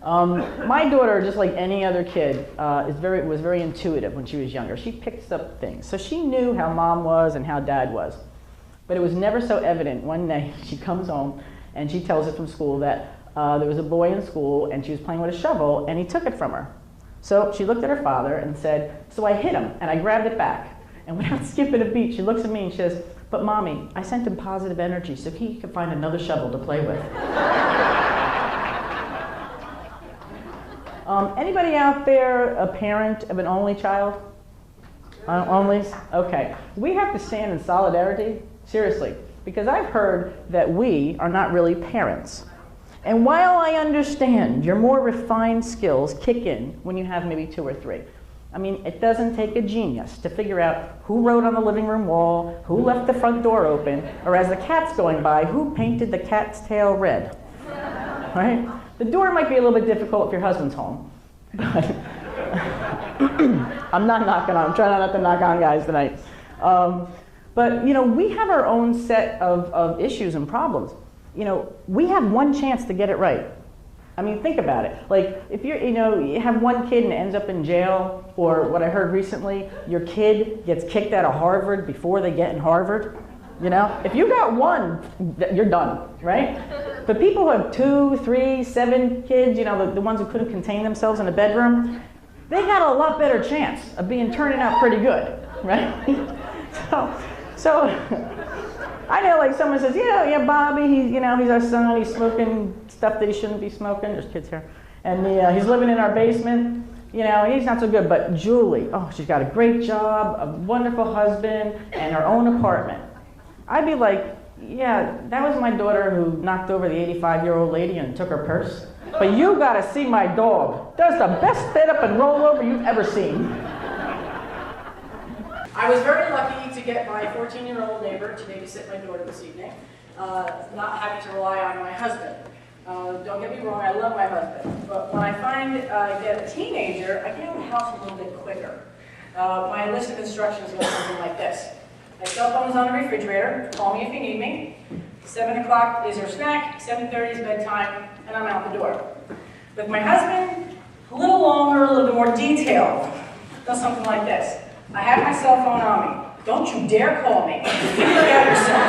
My daughter, just like any other kid, was very intuitive when she was younger. She picks up things. So she knew how mom was and how dad was. But it was never so evident. One day she comes home and she tells us from school that there was a boy in school and she was playing with a shovel and he took it from her. So she looked at her father and said, so I hit him and I grabbed it back. And without skipping a beat, she looks at me and she says, but mommy, I sent him positive energy so he could find another shovel to play with. Anybody out there a parent of an only child? Onlys? Okay. We have to stand in solidarity, seriously, because I've heard that we are not really parents. And while I understand your more refined skills kick in when you have maybe 2 or 3, I mean, it doesn't take a genius to figure out who wrote on the living room wall, who left the front door open, or as the cat's going by, who painted the cat's tail red, right? The door might be a little bit difficult if your husband's home, but I'm not knocking on, I'm trying not to knock on guys tonight. But, you know, we have our own set of issues and problems. You know, we have one chance to get it right. I mean, think about it. Like, if you're, you know, you have one kid and ends up in jail, or what I heard recently, your kid gets kicked out of Harvard before they get in Harvard, you know? If you got one, you're done, right? But people who have 2, 3, 7 kids, you know, the ones who couldn't contain themselves in a bedroom, they got a lot better chance of turning out pretty good, right? So I know, like, someone says, yeah, Bobby, he's our son, he's smoking stuff that he shouldn't be smoking. There's kids here. And he's living in our basement. You know, he's not so good. But Julie, oh, she's got a great job, a wonderful husband, and her own apartment. I'd be like, yeah, that was my daughter who knocked over the 85-year-old lady and took her purse. But you got to see my dog. Does the best fit up and roll over you've ever seen. I was very lucky to get my 14-year-old neighbor to babysit my daughter this evening, not having to rely on my husband. Don't get me wrong, I love my husband, but when I get a teenager, I get out of the house a little bit quicker. My list of instructions goes something like this. My cell phone is on the refrigerator, call me if you need me. 7 o'clock is your snack, 7:30 is bedtime, and I'm out the door. With my husband, a little longer, a little bit more detailed. Does something like this. I have my cell phone on me. Don't you dare call me. Figure it out yourself.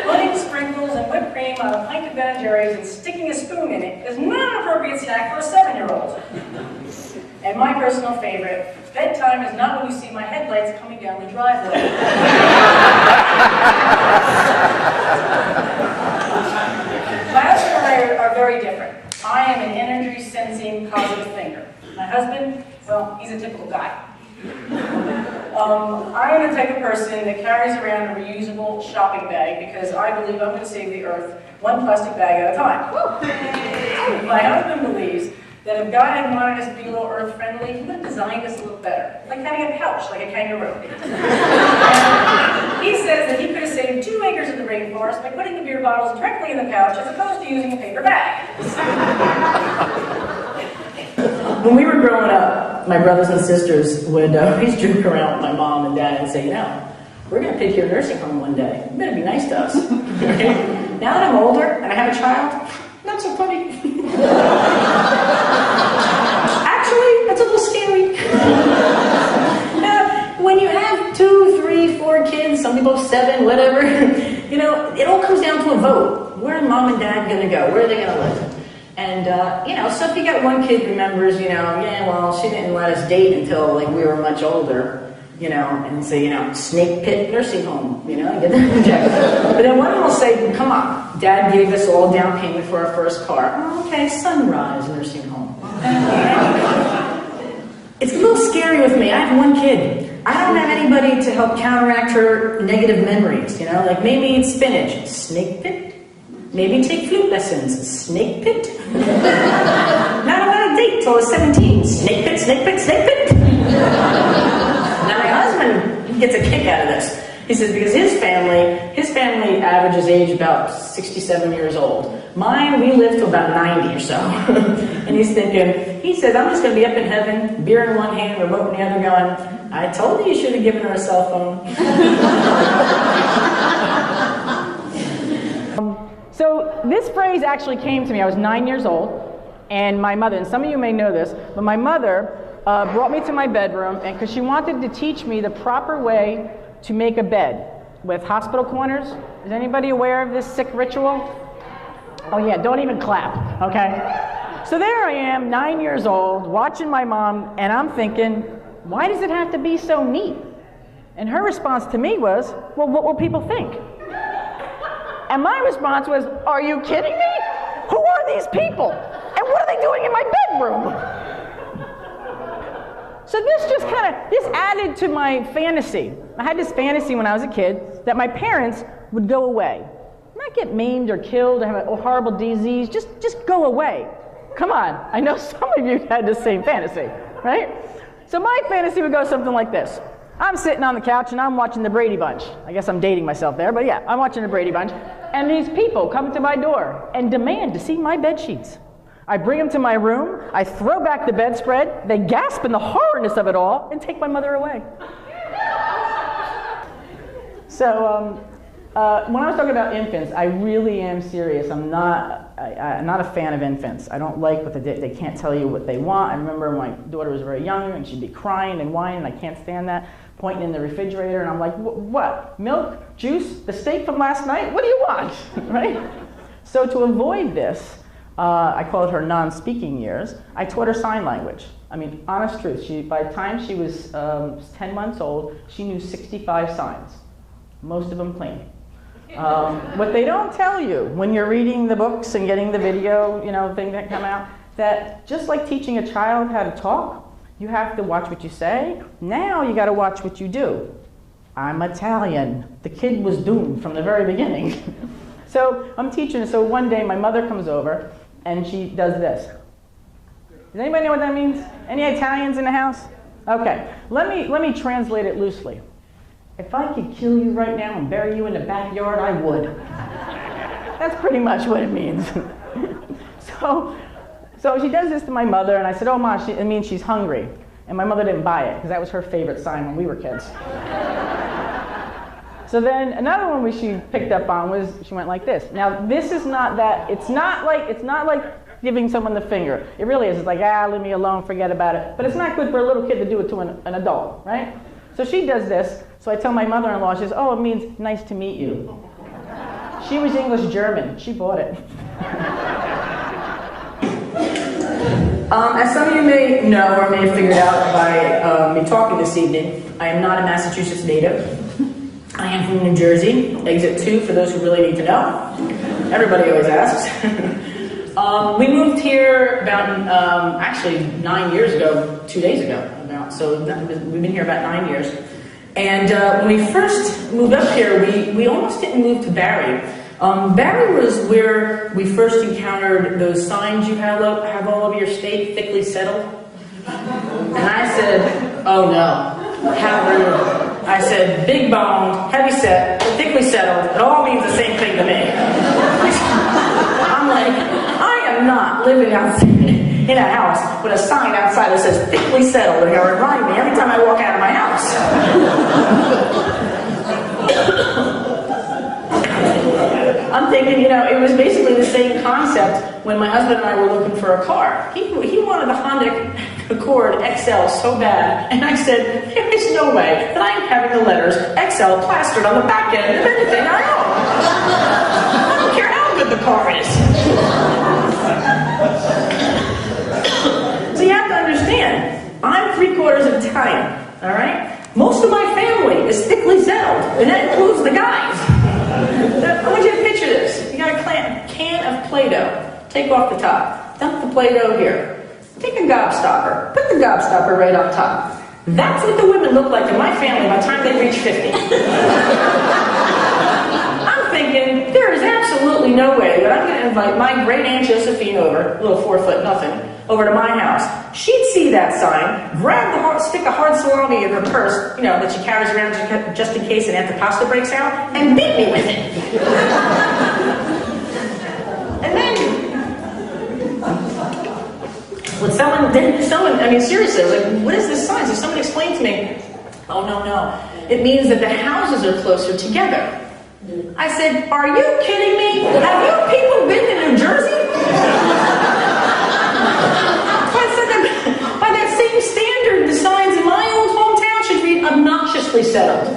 Putting sprinkles and whipped cream on a pint of Ben & Jerry's and sticking a spoon in it is not an appropriate snack for a 7-year-old. And my personal favorite, bedtime is not when you see my headlights coming down the driveway. My husband and I are very different. I am an energy-sensing, positive thinker. My husband, well, he's a typical guy. I am the type of person that carries around a reusable shopping bag because I believe I'm going to save the earth one plastic bag at a time. My husband believes that if God had wanted us to be a little earth-friendly, he would have designed us a little better, like having a pouch, like a kangaroo. He says that he could have saved 2 acres of the rainforest by putting the beer bottles directly in the pouch as opposed to using a paper bag. When we were growing up, my brothers and sisters would always joke around with my mom and dad and say, you know, we're going to take you to a nursing home one day. You better be nice to us. Now that I'm older and I have a child, not so funny. Actually, that's a little scary. Now, when you have 2, 3, 4 kids, some people have 7, whatever, you know, it all comes down to a vote. Where are mom and dad going to go? Where are they going to live? And, you know, so if you got one kid remembers, you know, yeah, well, she didn't let us date until, like, we were much older, you know, and say, you know, snake pit nursing home, you know, and get that injected. But then one of them will say, come on, Dad gave us all down payment for our first car. Oh, okay, Sunrise nursing home. It's a little scary with me. I have one kid. I don't have anybody to help counteract her negative memories, you know, like maybe it's spinach, snake pit. Maybe take flute lessons. Snake pit? Not about a date till I was 17. Snake pit, snake pit, snake pit. Now my husband gets a kick out of this. He says because his family averages age about 67 years old. Mine, we live to about 90 or so. And he says, I'm just going to be up in heaven, beer in one hand, remote in the other going, I told you you should have given her a cell phone. So this phrase actually came to me. I was 9 years old, and my mother, and some of you may know this, but my mother brought me to my bedroom, and because she wanted to teach me the proper way to make a bed with hospital corners. Is anybody aware of this sick ritual? Oh yeah, don't even clap, okay? So there I am, 9 years old, watching my mom, and I'm thinking, why does it have to be so neat? And her response to me was, well, what will people think? And my response was, are you kidding me? Who are these people? And what are they doing in my bedroom? So this added to my fantasy. I had this fantasy when I was a kid that my parents would go away. Not get maimed or killed or have a horrible disease, just go away. Come on, I know some of you had the same fantasy, right? So my fantasy would go something like this. I'm sitting on the couch and I'm watching the Brady Bunch. I guess I'm dating myself there, but yeah, I'm watching the Brady Bunch. And these people come to my door and demand to see my bed sheets. I bring them to my room, I throw back the bedspread, they gasp in the horrorness of it all, and take my mother away. So when I was talking about infants, I really am serious. I'm not a fan of infants. I don't like what they can't tell you what they want. I remember my daughter was very young and she'd be crying and whining, and I can't stand that, pointing in the refrigerator, and I'm like, what? Milk? Juice? The steak from last night? What do you want? Right? So to avoid this, I called her non-speaking years. I taught her sign language. I mean, honest truth. By the time she was 10 months old, she knew 65 signs, most of them clean. What they don't tell you when you're reading the books and getting the video, thing that come out, that just like teaching a child how to talk, you have to watch what you say. Now you got to watch what you do. I'm Italian. The kid was doomed from the very beginning. So I'm teaching. So one day my mother comes over and she does this. Does anybody know what that means? Any Italians in the house? Okay. Let me translate it loosely. If I could kill you right now and bury you in the backyard, I would. That's pretty much what it means. So she does this to my mother, and I said, oh, Ma, it means she's hungry. And my mother didn't buy it, because that was her favorite sign when we were kids. So then another one she picked up on was, she went like this. Now, this is not that, it's not like giving someone the finger. It really is. It's like, leave me alone, forget about it. But it's not good for a little kid to do it to an adult, right? So she does this. So I tell my mother-in-law, she says, oh, it means nice to meet you. She was English-German. She bought it. As some of you may know or may have figured out by me talking this evening, I am not a Massachusetts native. I am from New Jersey, exit 2 for those who really need to know. Everybody always asks. We moved here about, actually 9 years ago, 2 days ago. So we've been here about 9 years. And when we first moved up here, we almost didn't move to Barre. Barre was where we first encountered those signs you have all over your state, thickly settled. And I said, oh no, how rude. I said, big boned, heavy set, thickly settled, it all means the same thing to me. I'm like, I am not living outside in a house with a sign outside that says thickly settled, and it'll remind me every time I walk out of my house. I'm thinking, it was basically the same concept when my husband and I were looking for a car. He wanted the Honda Accord XL so bad, and I said, there is no way that I'm having the letters XL plastered on the back end of anything I own. I don't care how good the car is. So you have to understand, I'm 3/4 Italian, all right? Most of my family is thickly settled, and that includes the guys. I want you to picture this. You got a can of Play-Doh. Take off the top. Dump the Play-Doh here. Take a gobstopper. Put the gobstopper right up top. That's what the women look like in my family by the time they reach 50. I'm thinking, there is absolutely no way that I'm going to invite my great Aunt Josephine over, little 4 foot nothing, over to my house. She'd see that sign, stick a hard salami in her purse, that she carries around just in case an antipasta breaks out, and beat me with it. And then, when someone, I mean, seriously, I was like, what is this sign? So someone explained to me, oh, no. It means that the houses are closer together. I said, are you kidding me? Have you settled.